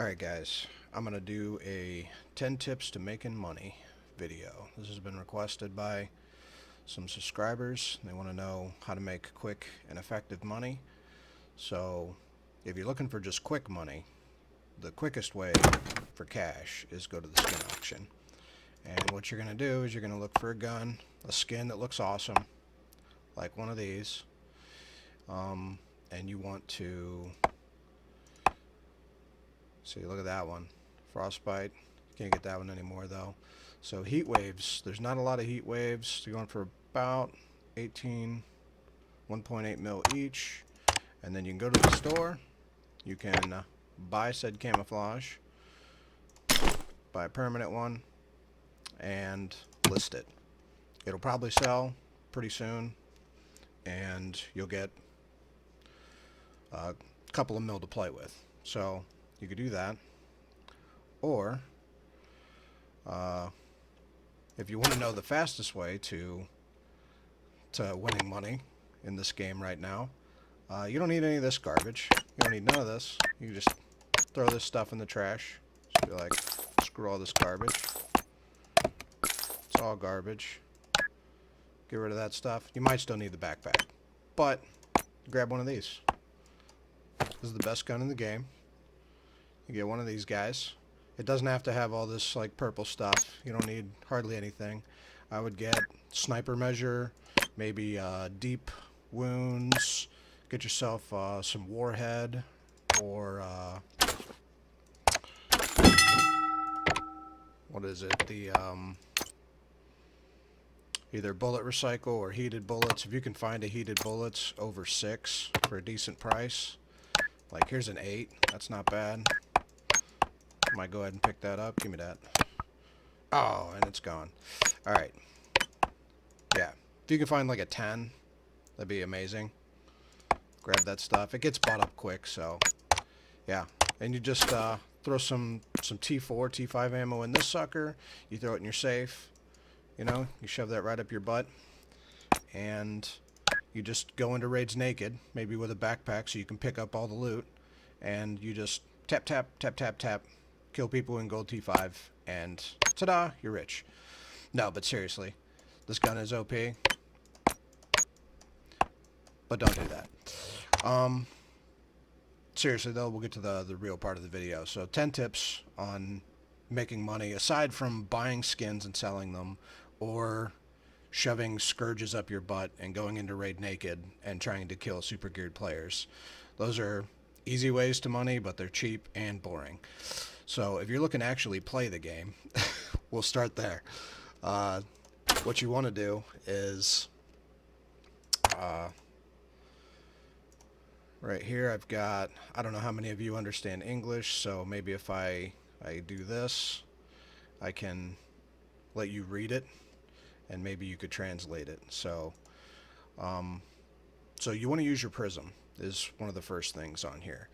Alright guys, I'm going to do a 10 tips to making money video. This has been requested by some subscribers. They want to know how to make quick and effective money. So if you're looking for just quick money, the quickest way for cash is go to the skin auction. And what you're going to do is you're going to look for a gun, a skin that looks awesome, like one of these. And you want to see, look at that one, frostbite. Can't get that one anymore though. So heat waves, there's not a lot of heat waves. You're going for about 1.8 mil each, and then you can go to the store. You can buy said camouflage, buy a permanent one, and list it. It'll probably sell pretty soon, and you'll get a couple of mil to play with. So you could do that, or if you want to know the fastest way to winning money in this game right now, you don't need any of this garbage. You don't need none of this. You can just throw this stuff in the trash. Just be like, screw all this garbage. It's all garbage. Get rid of that stuff. You might still need the backpack, but grab one of these. This is the best gun in the game. You get one of these guys. It doesn't have to have all this like purple stuff. You don't need hardly anything. I would get sniper measure, maybe deep wounds. Get yourself some Warhead, or what is it? The either bullet recycle or heated bullets. If you can find a heated bullets over 6 for a decent price, like here's an 8. That's not bad. Might go ahead and pick that up. Give me that. Oh, and it's gone. Alright. Yeah. If you can find like a 10, that'd be amazing. Grab that stuff. It gets bought up quick, so yeah. And you just throw some T4, T5 ammo in this sucker. You throw it in your safe. You know, you shove that right up your butt. And you just go into raids naked, maybe with a backpack so you can pick up all the loot. And you just tap, tap, tap, tap, tap. Kill people in gold T5, and ta-da, you're rich. No, but seriously, this gun is OP. But don't do that. Seriously though, we'll get to the real part of the video. So 10 tips on making money, aside from buying skins and selling them, or shoving scourges up your butt and going into raid naked and trying to kill super geared players. Those are easy ways to money, but they're cheap and boring. So if you're looking to actually play the game, we'll start there. What you want to do is, right here I've got, I don't know how many of you understand English, so maybe if I do this, I can let you read it, and maybe you could translate it. So, so you want to use your Prism, is one of the first things on here.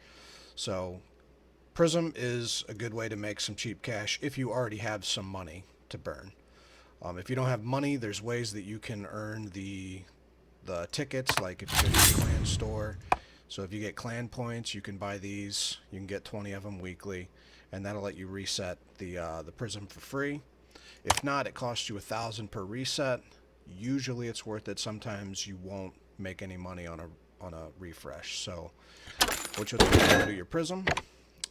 So Prism is a good way to make some cheap cash if you already have some money to burn. If you don't have money, there's ways that you can earn the tickets, like if you go to the clan store. So if you get clan points, you can buy these. You can get 20 of them weekly, and that'll let you reset the Prism for free. If not, it costs you 1,000 per reset. Usually it's worth it. Sometimes you won't make any money on a refresh. So what you'll do is go to your Prism,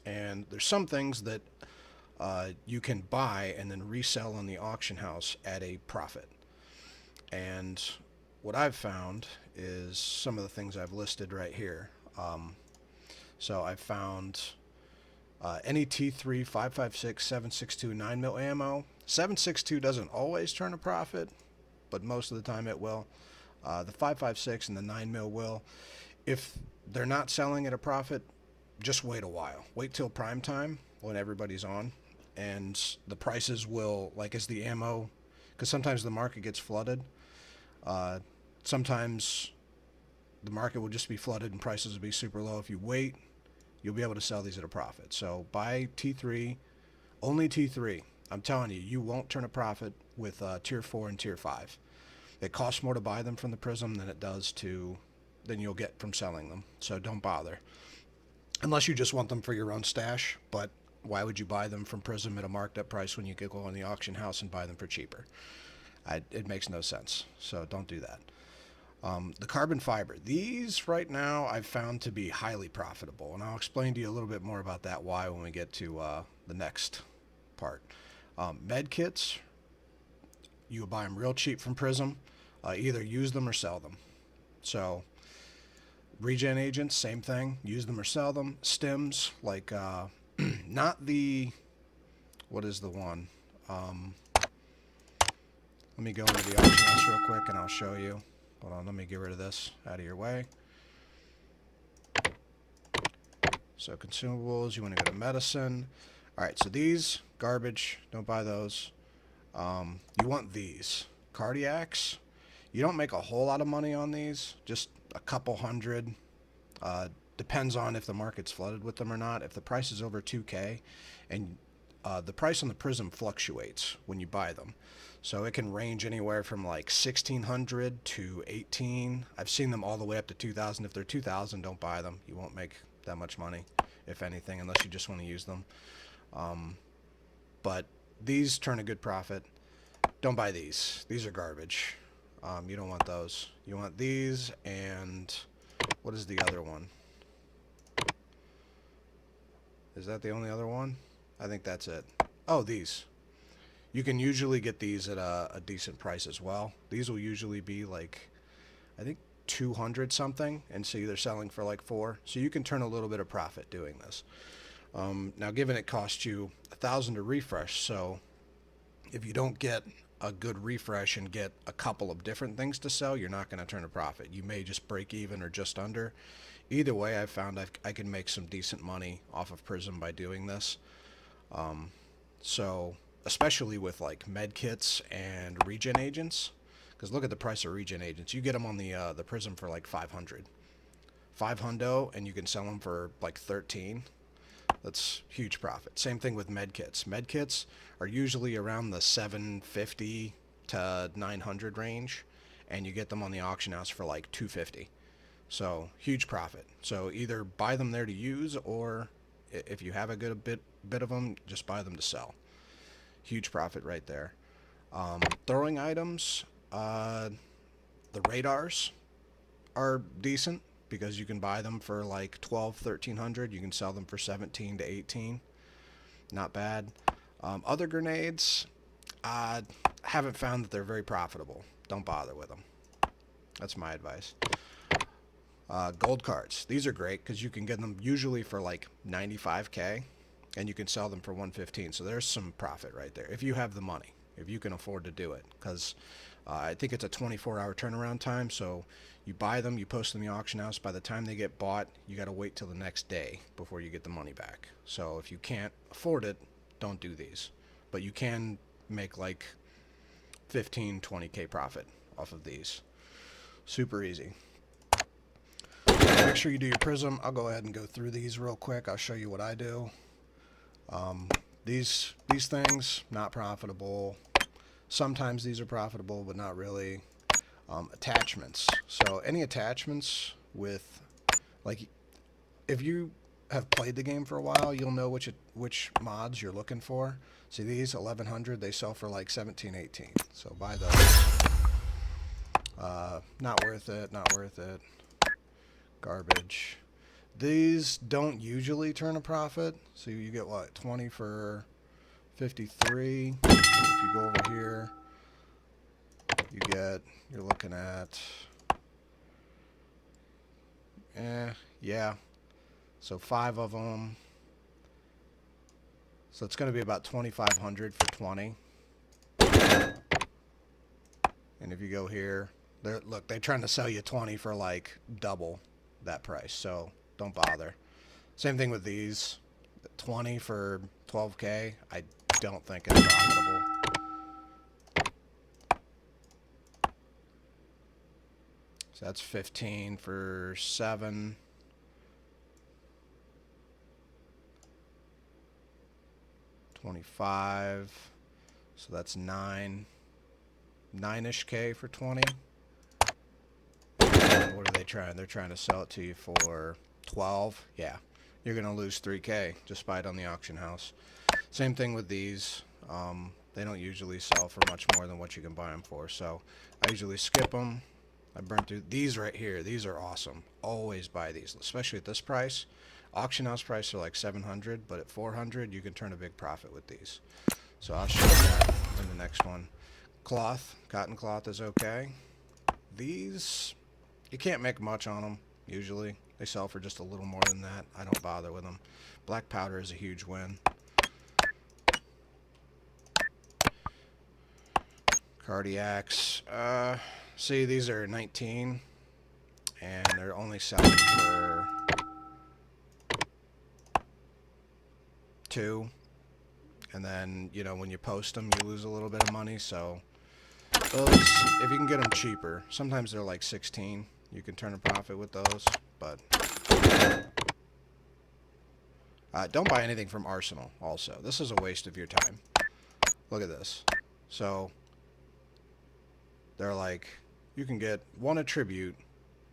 and there's some things that you can buy and then resell on the auction house at a profit. And what I've found is some of the things I've listed right here. So I've found any T3, 5.56, 7.62, 9mm ammo. 7.62 doesn't always turn a profit, but most of the time it will. The 5.56 and the 9mm will. If they're not selling at a profit, just wait a while. Wait till prime time when everybody's on, and the prices will, like as the ammo, because sometimes the market gets flooded. Sometimes the market will just be flooded and prices will be super low. If you wait, you'll be able to sell these at a profit. So buy T3, only T3. I'm telling you, you won't turn a profit with Tier 4 and Tier 5. It costs more to buy them from the Prism than it does than you'll get from selling them. So don't bother. Unless you just want them for your own stash, but Why would you buy them from Prism at a marked up price when you could go in the auction house and buy them for cheaper? It makes no sense. So don't do that. The carbon fiber. These right now I've found to be highly profitable, and I'll explain to you a little bit more about that why when we get to the next part. Med kits, you buy them real cheap from Prism. Either use them or sell them. So Regen agents, same thing. Use them or sell them. Stims, like not the, what is the one? Let me go into the auction house real quick and I'll show you. Hold on, let me get rid of this out of your way. So consumables, you want to go to medicine. Alright, so these, garbage, don't buy those. You want these. Cardiacs, you don't make a whole lot of money on these, just a couple hundred. Depends on if the market's flooded with them or not. If the price is over 2K, and the price on the Prism fluctuates when you buy them. So it can range anywhere from like 1,600 to 18. I've seen them all the way up to 2,000. If they're 2,000, don't buy them. You won't make that much money, if anything, unless you just want to use them. But these turn a good profit. Don't buy these. These are garbage. You don't want those. You want these, and what is the other one? Is that the only other one? I think that's it. Oh, these. You can usually get these at a decent price as well. These will usually be like, I think 200 something, and so they're selling for like 4. So you can turn a little bit of profit doing this. Now, given it costs you 1,000 to refresh, so if you don't get a good refresh and get a couple of different things to sell, you're not going to turn a profit. You may just break even or just under. Either way, I've found I can make some decent money off of Prism by doing this. So especially with like med kits and regen agents, because look at the price of regen agents. You get them on the Prism for like 500, and you can sell them for like 13. That's huge profit. Same thing with med kits. Med kits are usually around the 750 to 900 range, and you get them on the auction house for like 250. So huge profit. So either buy them there to use, or if you have a good bit of them, just buy them to sell. Huge profit right there. Throwing items, the radars are decent because you can buy them for like 12, 1300. You can sell them for 17 to 18. Not bad. Other grenades, haven't found that they're very profitable. Don't bother with them. That's my advice. Gold cards. These are great because you can get them usually for like 95K, and you can sell them for 115. So there's some profit right there if you have the money, if you can afford to do it. Because I think it's a 24-hour turnaround time. So you buy them, you post them in the auction house. By the time they get bought, you got to wait till the next day before you get the money back. So if you can't afford it, don't do these. But you can make like 15, 20K profit off of these. Super easy. Make sure you do your Prism. I'll go ahead and go through these real quick. I'll show you what I do. These things, not profitable. Sometimes these are profitable, but not really. Attachments. So any attachments with, like, if you have played the game for a while, you'll know which mods you're looking for. See these 1100, they sell for like 17, 18. So buy those. Not worth it. Not worth it. Garbage. These don't usually turn a profit. So you get what, 20 for 53. If you go over here, you're looking at, yeah. So 5 of them. So it's going to be about 2,500 for 20. And if you go here, look, they're trying to sell you 20 for like double that price. So don't bother. Same thing with these. 20 for 12K. I don't think it's profitable. So that's 15 for 7. $25. So that's 9-ish K for 20. And what are they trying? They're trying to sell it to you for 12. Yeah. you're going to lose 3K. Just buy it on the auction house. Same thing with these. They don't usually sell for much more than what you can buy them for. So I usually skip them. I burn through these right here. These are awesome. Always buy these, especially at this price. Auction house price are like 700, but at 400 you can turn a big profit with these. So I'll show you that in the next one. Cloth, cotton cloth is okay. These, you can't make much on them usually. They sell for just a little more than that. I don't bother with them. Black powder is a huge win. Cardiacs, see, these are 19 and they're only selling for 2, and then, you know, when you post them you lose a little bit of money. So those, if you can get them cheaper, sometimes they're like 16, you can turn a profit with those. But don't buy anything from Arsenal also. This is a waste of your time. Look at this. So they're like, you can get 1 attribute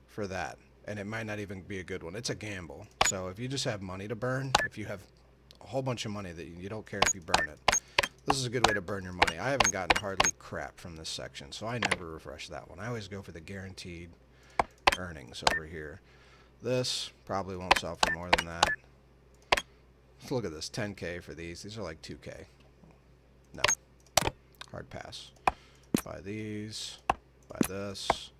for that, and it might not even be a good one. It's a gamble. So if you just have money to burn, if you have a whole bunch of money that you don't care if you burn it, this is a good way to burn your money. I haven't gotten hardly crap from this section, so I never refresh that one. I always go for the guaranteed earnings over here. This probably won't sell for more than that. Look at this, 10K for these. These are like 2K. No. Hard pass. Buy these. Buy this.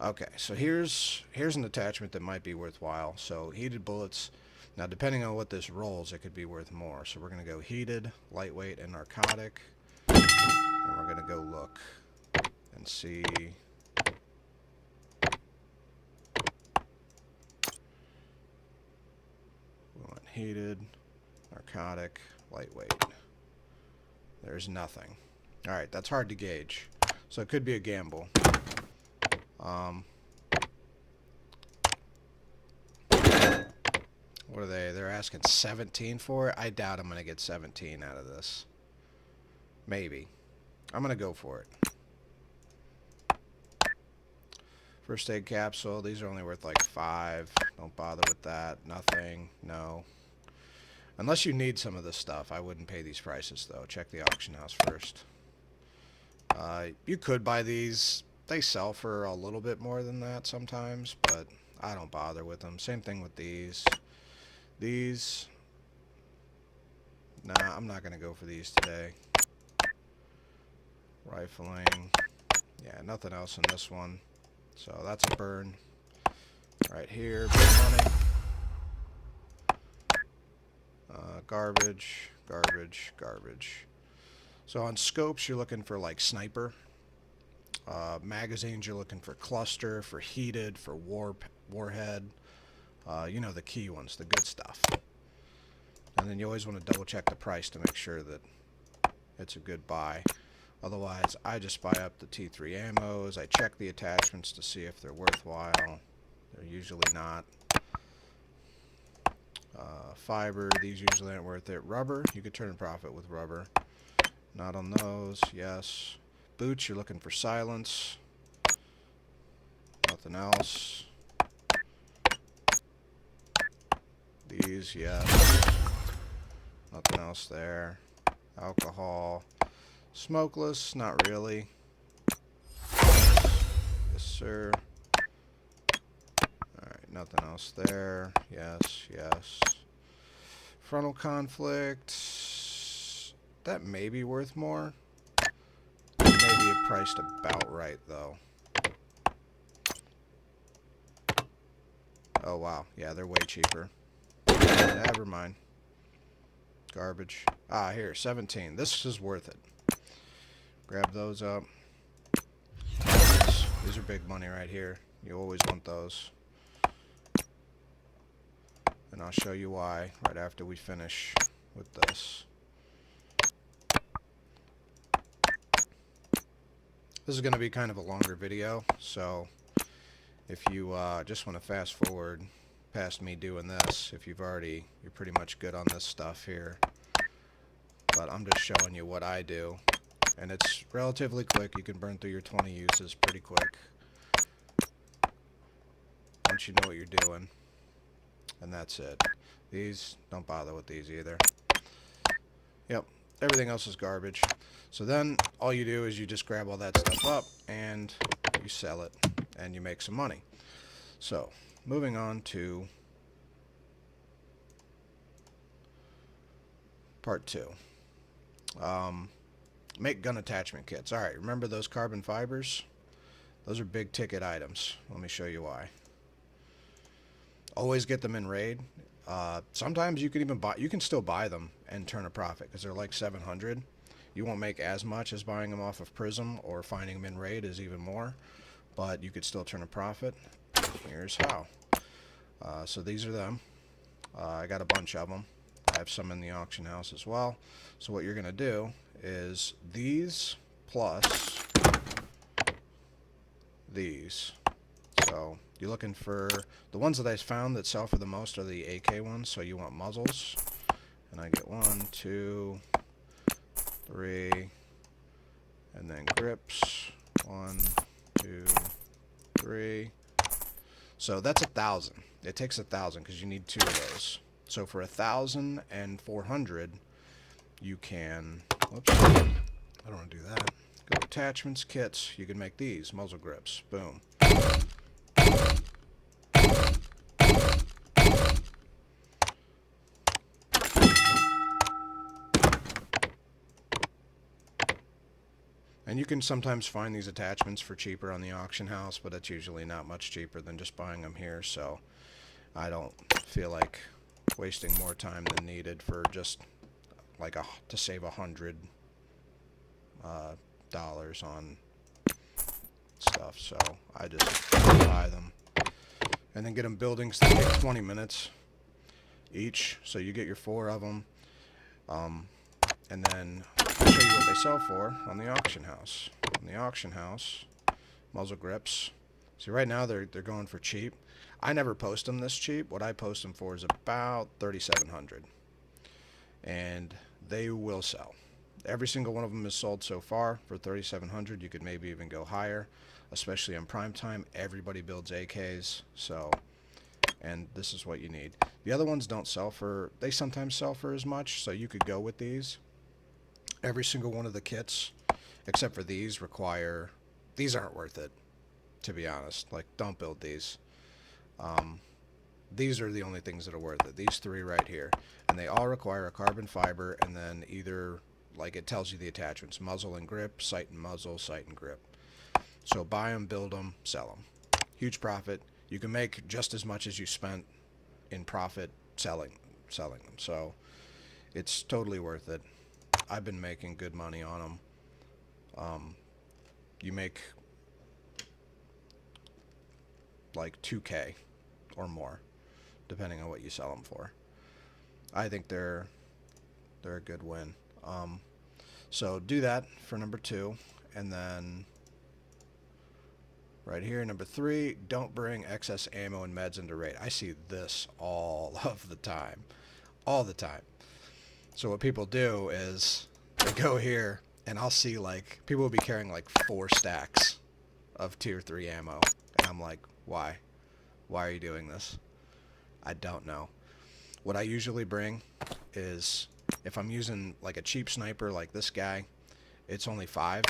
Okay, so here's an attachment that might be worthwhile. So heated bullets. Now depending on what this rolls, it could be worth more. So we're going to go heated, lightweight, and narcotic. And we're going to go look and see. We want heated, narcotic, lightweight. There's nothing. Alright, that's hard to gauge. So it could be a gamble. What are they? They're asking 17 for it? I doubt I'm going to get 17 out of this. Maybe. I'm going to go for it. First aid capsule. These are only worth like 5. Don't bother with that. Nothing. No. Unless you need some of this stuff, I wouldn't pay these prices though. Check the auction house first. You could buy these. They sell for a little bit more than that sometimes, but I don't bother with them. Same thing with these. These, nah, I'm not going to go for these today. Rifling, yeah, nothing else in this one. So that's a burn. Right here, big money. Garbage, garbage, garbage. So on scopes, you're looking for like sniper. Magazines, you're looking for cluster, for heated, for warhead. You know, the key ones, the good stuff. And then you always want to double check the price to make sure that it's a good buy. Otherwise, I just buy up the T3 ammos. I check the attachments to see if they're worthwhile. They're usually not. Fiber, these usually aren't worth it. Rubber, you could turn a profit with rubber. Not on those, yes. Boots, you're looking for silence. Nothing else. These, yes. Nothing else there. Alcohol. Smokeless, not really. Yes, sir. Alright, nothing else there. Yes, yes. Frontal conflict. That may be worth more. Maybe it priced about right, though. Oh, wow. Yeah, they're way cheaper. Never mind. Garbage. Ah, here, 17. This is worth it. Grab those up. These are big money right here. You always want those. And I'll show you why right after we finish with this. This is going to be kind of a longer video, so if you just want to fast forward past me doing this, if you're pretty much good on this stuff here. But I'm just showing you what I do. And it's relatively quick. You can burn through your 20 uses pretty quick once you know what you're doing. and that's it. These, don't bother with these either. Yep, everything else is garbage. So then all you do is you just grab all that stuff up and you sell it and you make some money. So moving on to part 2. Make gun attachment kits. Alright, remember those carbon fibers? Those are big ticket items. Let me show you why. Always get them in raid. Sometimes you can even buy, you can still buy them and turn a profit because they're like 700. You won't make as much as buying them off of Prism, or finding them in raid is even more, but you could still turn a profit. Here's how. So these are them. I got a bunch of them. I have some in the auction house as well. So what you're going to do is these plus these. So you're looking for the ones that I found that sell for the most are the AK ones. So you want muzzles, and I get 1, 2, 3, and then grips. 1, 2, 3. So that's 1,000. It takes 1,000 because you need 2 of those. So for 1,400, you can. Whoops! I don't want to do that. Go to attachments, kits. You can make these muzzle grips. Boom. And you can sometimes find these attachments for cheaper on the auction house, but it's usually not much cheaper than just buying them here, so I don't feel like wasting more time than needed for just like to save $100 on stuff. So I just buy them and then get them buildings that take 20 minutes each, so you get your 4 of them, and then I'll show you what they sell for on the auction house. On the auction house, muzzle grips. See, right now they're going for cheap. I never post them this cheap. What I post them for is about $3,700, and they will sell. Every single one of them is sold so far for $3,700. You could maybe even go higher, especially in prime time. Everybody builds AKs, so, and this is what you need. The other ones don't sell for, they sometimes sell for as much, so you could go with these. Every single one of the kits, except for these, require, these aren't worth it, to be honest. Like, don't build these. These are the only things that are worth it. These 3 right here. And they all require a carbon fiber, and then either, like, it tells you the attachments. Muzzle and grip, sight and muzzle, sight and grip. So buy them, build them, sell them. Huge profit. You can make just as much as you spent in profit selling them. So it's totally worth it. I've been making good money on them. You make like 2K or more, depending on what you sell them for. I think they're a good win. So do that for number 2, and then right here, number 3, don't bring excess ammo and meds into raid. I see this all of the time. All the time. So what people do is they go here, and I'll see, like, people will be carrying like 4 stacks of tier 3 ammo, and I'm like, why? Why are you doing this? I don't know. What I usually bring is, if I'm using like a cheap sniper like this guy, it's only 5.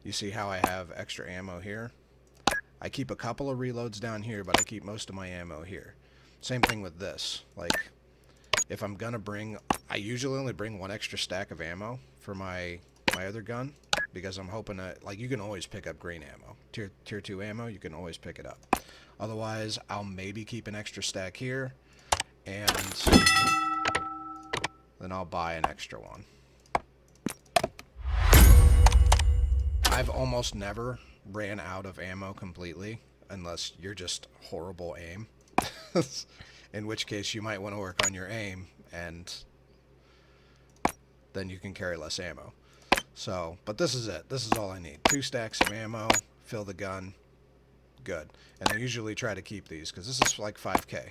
You see how I have extra ammo here? I keep a couple of reloads down here, but I keep most of my ammo here. Same thing with this. Like, if I'm gonna bring, I usually only bring 1 extra stack of ammo for my other gun, because I'm hoping that, like, you can always pick up green ammo. Tier 2 ammo, you can always pick it up. Otherwise, I'll maybe keep an extra stack here, and then I'll buy an extra one. I've almost never ran out of ammo completely, unless you're just horrible aim. In which case you might want to work on your aim, and then you can carry less ammo. So, but this is it. This is all I need. 2 stacks of ammo, fill the gun, good. And I usually try to keep these, because this is like 5K.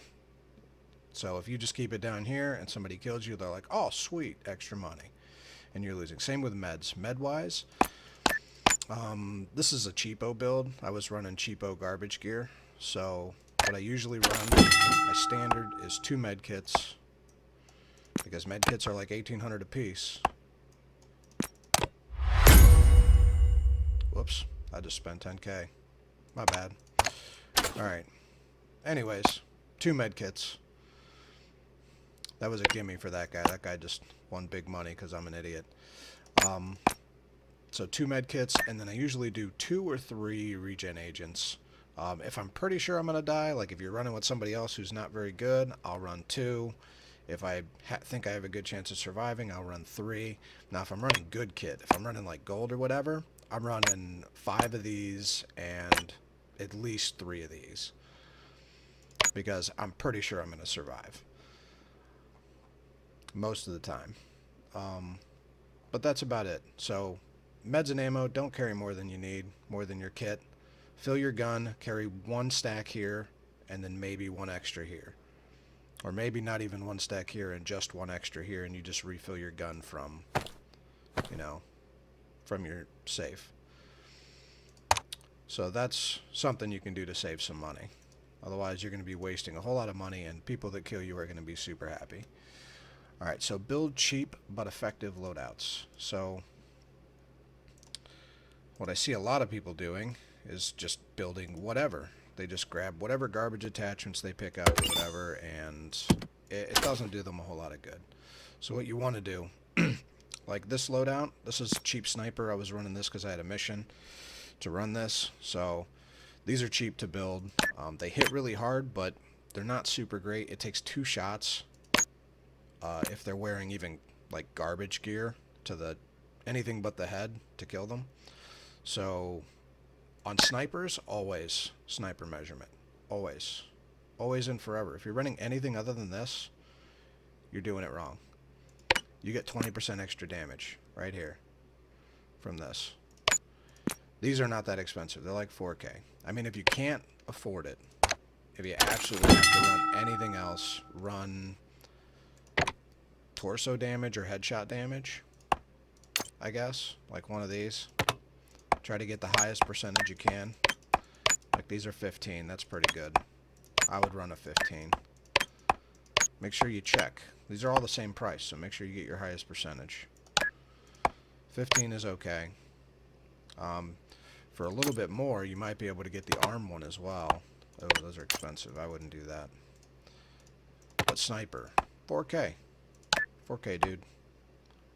So if you just keep it down here and somebody kills you, they're like, oh, sweet, extra money. And you're losing. Same with meds. Med-wise, this is a cheapo build. I was running cheapo garbage gear. So what I usually run, my standard is 2 med kits, because med kits are like 1,800 a piece. Whoops, I just spent 10k. My bad. Alright. Anyways, 2 med kits. That was a gimme for that guy. That guy just won big money because I'm an idiot. So 2 med kits, and then I usually do 2 or 3 regen agents. If I'm pretty sure I'm going to die, like if you're running with somebody else who's not very good, I'll run 2. If I think I have a good chance of surviving, I'll run 3. Now, if I'm running good kit, if I'm running like gold or whatever, I'm running 5 of these and at least 3 of these, because I'm pretty sure I'm going to survive most of the time. But that's about it. So meds and ammo, don't carry more than you need, more than your kit. Fill your gun, carry 1 stack here, and then maybe 1 extra here. Or maybe not even 1 stack here and just 1 extra here, and you just refill your gun from, you know, from your safe. So that's something you can do to save some money. Otherwise, you're going to be wasting a whole lot of money, and people that kill you are going to be super happy. Alright, so build cheap but effective loadouts. So what I see a lot of people doing is just building whatever. They just grab whatever garbage attachments they pick up or whatever, and it doesn't do them a whole lot of good. So what you want to do, like this loadout, this is cheap sniper. I was running this because I had a mission to run this. So these are cheap to build. They hit really hard, but they're not super great. It takes 2 shots if they're wearing even like garbage gear to the anything but the head to kill them. So on snipers, always sniper measurement. Always. Always and forever. If you're running anything other than this, you're doing it wrong. You get 20% extra damage right here from this. These are not that expensive. They're like 4K. I mean, if you can't afford it, if you absolutely have to run anything else, run torso damage or headshot damage, I guess, like one of these. Try to get the highest percentage you can. Like these are 15, that's pretty good. I would run a 15. Make sure you check. These are all the same price, so make sure you get your highest percentage. 15 is okay. For a little bit more, you might be able to get the arm one as well. Oh, those are expensive. I wouldn't do that. But sniper, 4K. 4K, dude.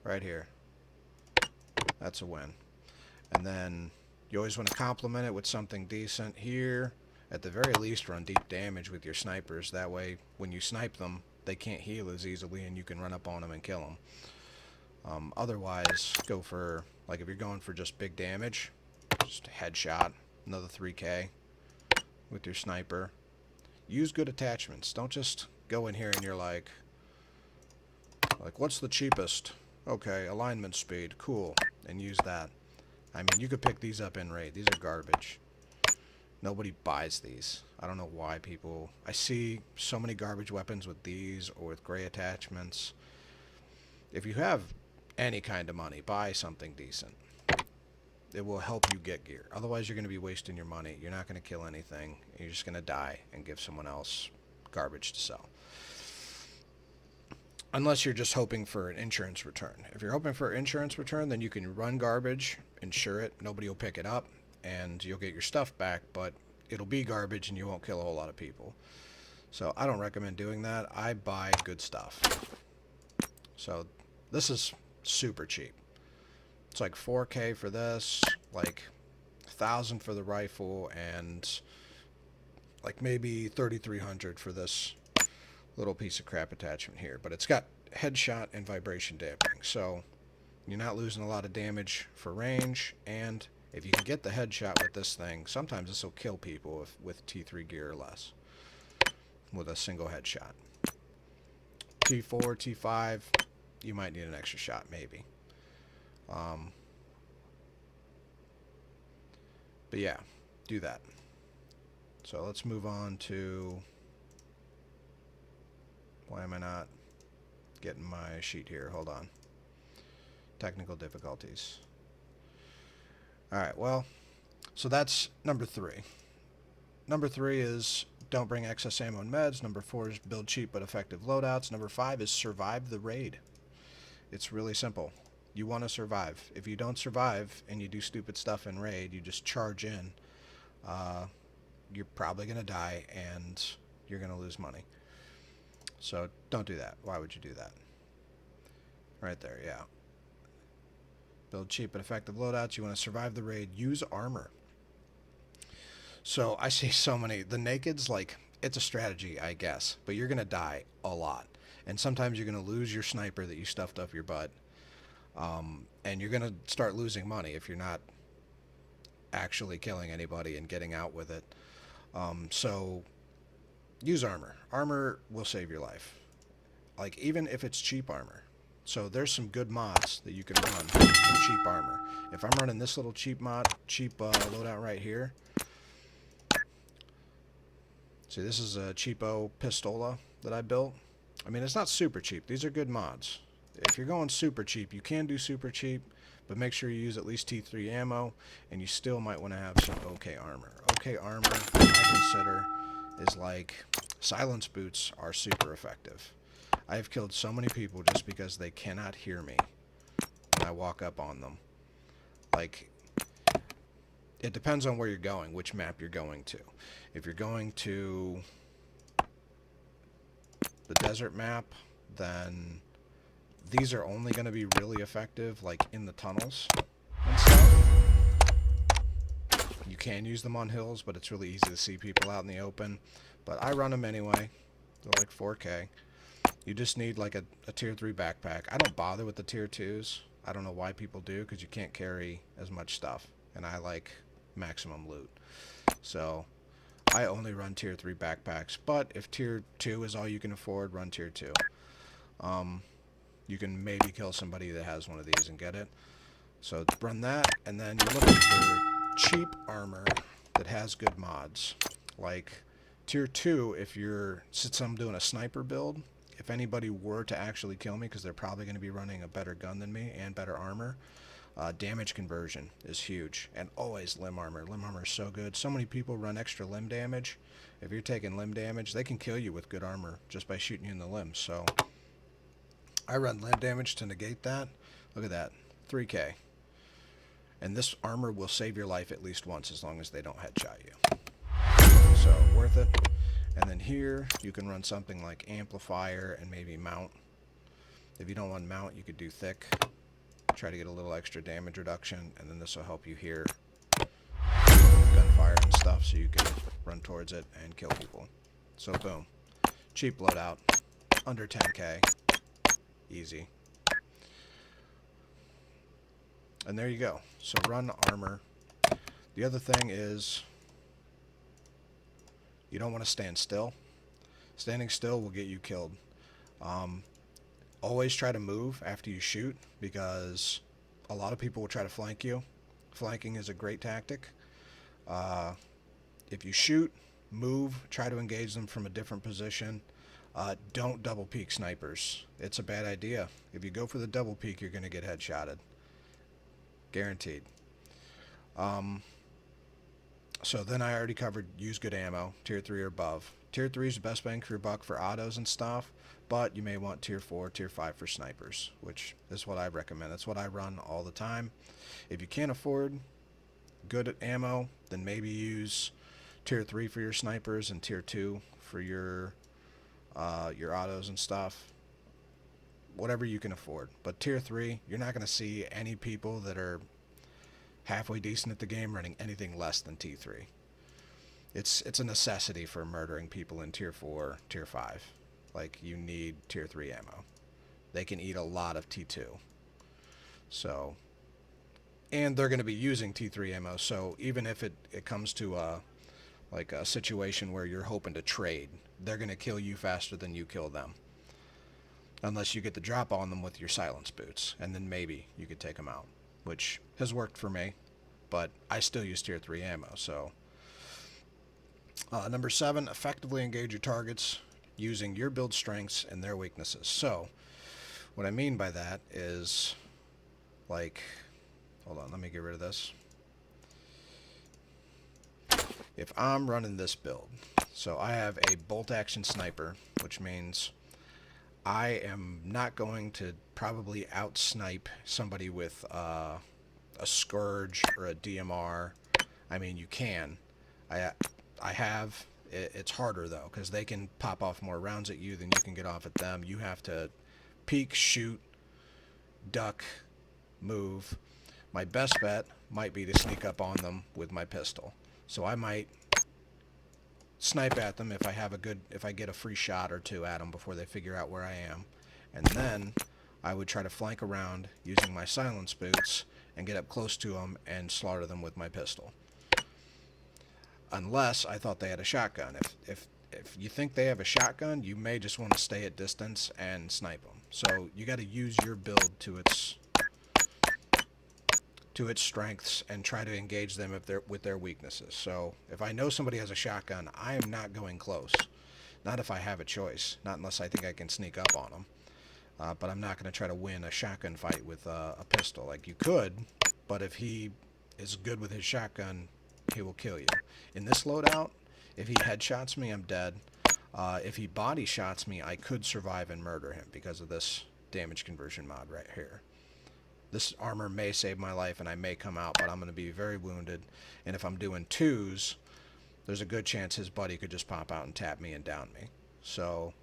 Right here. That's a win. And then you always want to complement it with something decent here. At the very least, run deep damage with your snipers. That way, when you snipe them, they can't heal as easily and you can run up on them and kill them. Otherwise, go for, like if you're going for just big damage, just a headshot, another 3K with your sniper. Use good attachments. Don't just go in here and you're like, what's the cheapest? Okay, alignment speed, cool, and use that. I mean, you could pick these up in raid. These are garbage. Nobody buys these. I don't know why people... I see so many garbage weapons with these or with gray attachments. If you have any kind of money, buy something decent. It will help you get gear. Otherwise, you're going to be wasting your money. You're not going to kill anything. You're just going to die and give someone else garbage to sell. Unless you're just hoping for an insurance return. If you're hoping for an insurance return, then you can run garbage, insure it, nobody will pick it up, and you'll get your stuff back, but it'll be garbage and you won't kill a whole lot of people. So I don't recommend doing that. I buy good stuff. So this is super cheap. It's like 4K for this, like 1,000 for the rifle, and like maybe 3,300 for this little piece of crap attachment here. But it's got headshot and vibration damping, so you're not losing a lot of damage for range. And if you can get the headshot with this thing, sometimes this will kill people with T3 gear or less with a single headshot. T4, T5, you might need an extra shot maybe. But yeah, do that. So let's move on to... Why am I not getting my sheet here? Hold on. Technical difficulties. Alright, well, so that's number 3. Number 3 is don't bring excess ammo and meds. Number 4 is build cheap but effective loadouts. Number 5 is survive the raid. It's really simple. You want to survive. If you don't survive and you do stupid stuff in raid, you just charge in, you're probably going to die and you're going to lose money. So don't do that. Why would you do that? Right there, yeah. Build cheap but effective loadouts. You want to survive the raid. Use armor. So I see so many. The nakeds, like, it's a strategy, I guess, but you're going to die a lot. And sometimes you're going to lose your sniper that you stuffed up your butt. And you're going to start losing money if you're not actually killing anybody and getting out with it. So use armor. Armor will save your life. Like, even if it's cheap armor. So there's some good mods that you can run with cheap armor. If I'm running this little cheap loadout right here. See, this is a cheapo pistola that I built. I mean, it's not super cheap. These are good mods. If you're going super cheap, you can do super cheap, but make sure you use at least T3 ammo, and you still might want to have some okay armor. Okay armor, I consider, is like silence boots are super effective. I have killed so many people just because they cannot hear me when I walk up on them. Like, it depends on where you're going, which map you're going to. If you're going to the desert map, then these are only going to be really effective, like, in the tunnels and stuff. You can use them on hills, but it's really easy to see people out in the open. But I run them anyway. They're like 4K. You just need like a tier 3 backpack. I don't bother with the tier 2s. I don't know why people do, because you can't carry as much stuff. And I like maximum loot. So I only run tier 3 backpacks. But if tier 2 is all you can afford, run tier 2. You can maybe kill somebody that has one of these and get it. So run that, and then you're looking for cheap armor that has good mods. Like tier 2, since I'm doing a sniper build, if anybody were to actually kill me, because they're probably going to be running a better gun than me and better armor, damage conversion is huge. And always limb armor. Limb armor is so good. So many people run extra limb damage. If you're taking limb damage, they can kill you with good armor just by shooting you in the limbs. So I run limb damage to negate that. Look at that. 3K. And this armor will save your life at least once as long as they don't headshot you. So worth it. And then here you can run something like amplifier and maybe mount. If you don't want mount, you could do thick. Try to get a little extra damage reduction, and then this will help you hear gunfire and stuff so you can run towards it and kill people. So boom. Cheap loadout. Under 10K. Easy. And there you go. So run armor. The other thing is, you don't want to stand still. Standing still will get you killed. Always try to move after you shoot, because a lot of people will try to flank you. Flanking is a great tactic. If you shoot, move, try to engage them from a different position. Don't double peek snipers. It's a bad idea. If you go for the double peek, you're going to get headshotted. Guaranteed. So then I already covered use good ammo, tier 3 or above. Tier 3 is the best bang for your buck for autos and stuff, but you may want tier 4, tier 5 for snipers, which is what I recommend. That's what I run all the time. If you can't afford good ammo, then maybe use tier 3 for your snipers and tier 2 for your autos and stuff. Whatever you can afford. But tier 3, you're not going to see any people that are halfway decent at the game running anything less than T3. It's a necessity for murdering people in tier 4, tier 5. Like, you need tier 3 ammo. They can eat a lot of T2. So, and they're going to be using T3 ammo, so even if it comes to a situation where you're hoping to trade, they're going to kill you faster than you kill them. Unless you get the drop on them with your silence boots, and then maybe you could take them out, which has worked for me, but I still use tier 3 ammo. So number 7, effectively engage your targets using your build strengths and their weaknesses. So what I mean by that is, like, hold on, let me get rid of this. If I'm running this build, So I have a bolt action sniper, which means I am not going to probably out snipe somebody with a Scourge or a DMR. I mean, you can. I have. It's harder though, because they can pop off more rounds at you than you can get off at them. You have to peek, shoot, duck, move. My best bet might be to sneak up on them with my pistol. So I might snipe at them if I get a free shot or two at them before they figure out where I am. And then I would try to flank around using my silence boots and get up close to them and slaughter them with my pistol. Unless I thought they had a shotgun. If you think they have a shotgun, you may just want to stay at distance and snipe them. So you got to use your build to its strengths and try to engage them with their weaknesses. So if I know somebody has a shotgun, I am not going close. Not if I have a choice. Not unless I think I can sneak up on them. But I'm not going to try to win a shotgun fight with a pistol. Like, you could, but if he is good with his shotgun, he will kill you. In this loadout, if he headshots me, I'm dead. If he body shots me, I could survive and murder him because of this damage conversion mod right here. This armor may save my life and I may come out, but I'm going to be very wounded. And if I'm doing twos, there's a good chance his buddy could just pop out and tap me and down me. So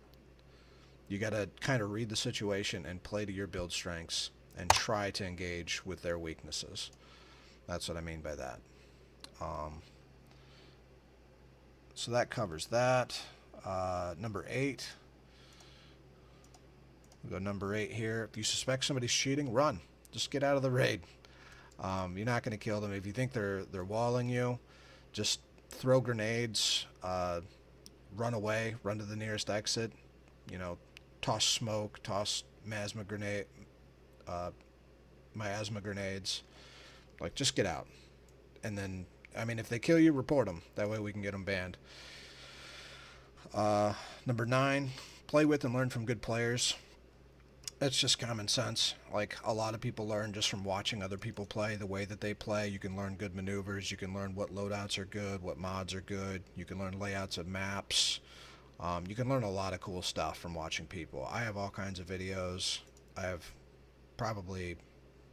you got to kind of read the situation and play to your build strengths and try to engage with their weaknesses. That's what I mean by that. So that covers that. Number 8. We'll go number 8 here. If you suspect somebody's cheating, run. Just get out of the raid. You're not going to kill them. If you think they're walling you, just throw grenades, run away, run to the nearest exit. You know, toss smoke, toss miasma grenades. Like, just get out. And then, I mean, if they kill you, report them. That way we can get them banned. Number 9, play with and learn from good players. That's just common sense. Like, a lot of people learn just from watching other people play, the way that they play. You can learn good maneuvers. You can learn what loadouts are good, what mods are good. You can learn layouts of maps. You can learn a lot of cool stuff from watching people. I have all kinds of videos. I have probably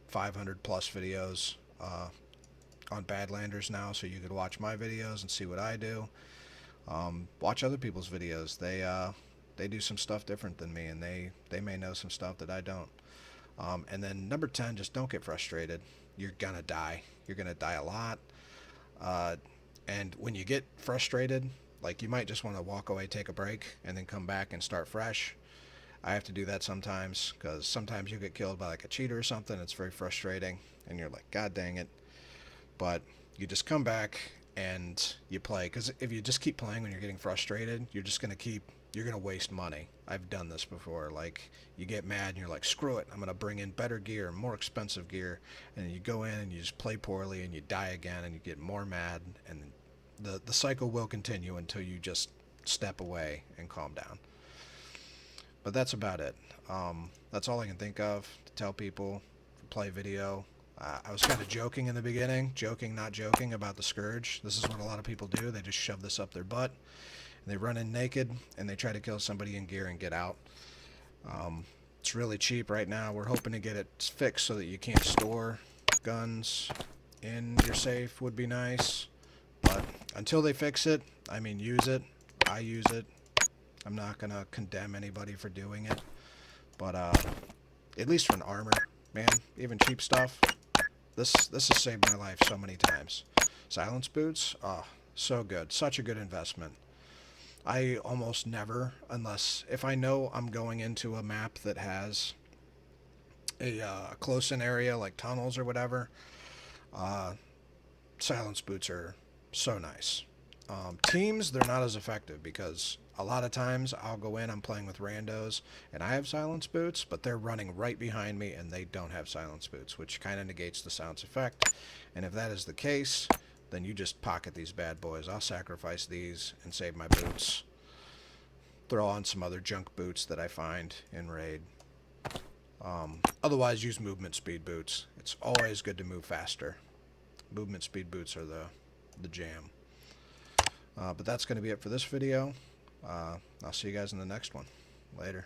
500 plus videos on Badlanders now, so you could watch my videos and see what I do. Watch other people's videos. They do some stuff different than me, and they may know some stuff that I don't. And then number 10, just don't get frustrated. You're gonna die. You're gonna die a lot. And when you get frustrated, like, you might just want to walk away, take a break, and then come back and start fresh. I have to do that sometimes, because sometimes you get killed by like a cheater or something. It's very frustrating, and you're like, God dang it. But you just come back and you play, because if you just keep playing when you're getting frustrated, you're going to waste money. I've done this before. Like, you get mad and you're like, screw it, I'm going to bring in better gear, more expensive gear, and you go in and you just play poorly and you die again and you get more mad, and the cycle will continue until you just step away and calm down. But that's about it. That's all I can think of to tell people to play video. I was kind of joking in the beginning, not joking about the Scourge. This is what a lot of people do. They just shove this up their butt, and they run in naked, and they try to kill somebody in gear and get out. It's really cheap right now. We're hoping to get it fixed so that you can't store guns in your safe would be nice. But until they fix it, I mean, use it. I use it. I'm not going to condemn anybody for doing it. But at least for an armor, man, even cheap stuff, this has saved my life so many times. Silence boots, oh, so good. Such a good investment. I almost never, unless if I know I'm going into a map that has a close-in area like tunnels or whatever, silence boots are so nice. Teams, they're not as effective because a lot of times I'll go in, I'm playing with randos, and I have silence boots, but they're running right behind me and they don't have silence boots, which kind of negates the sounds effect. And if that is the case, then you just pocket these bad boys. I'll sacrifice these and save my boots. Throw on some other junk boots that I find in raid. Otherwise, use movement speed boots. It's always good to move faster. Movement speed boots are the jam. But that's going to be it for this video. I'll see you guys in the next one. Later.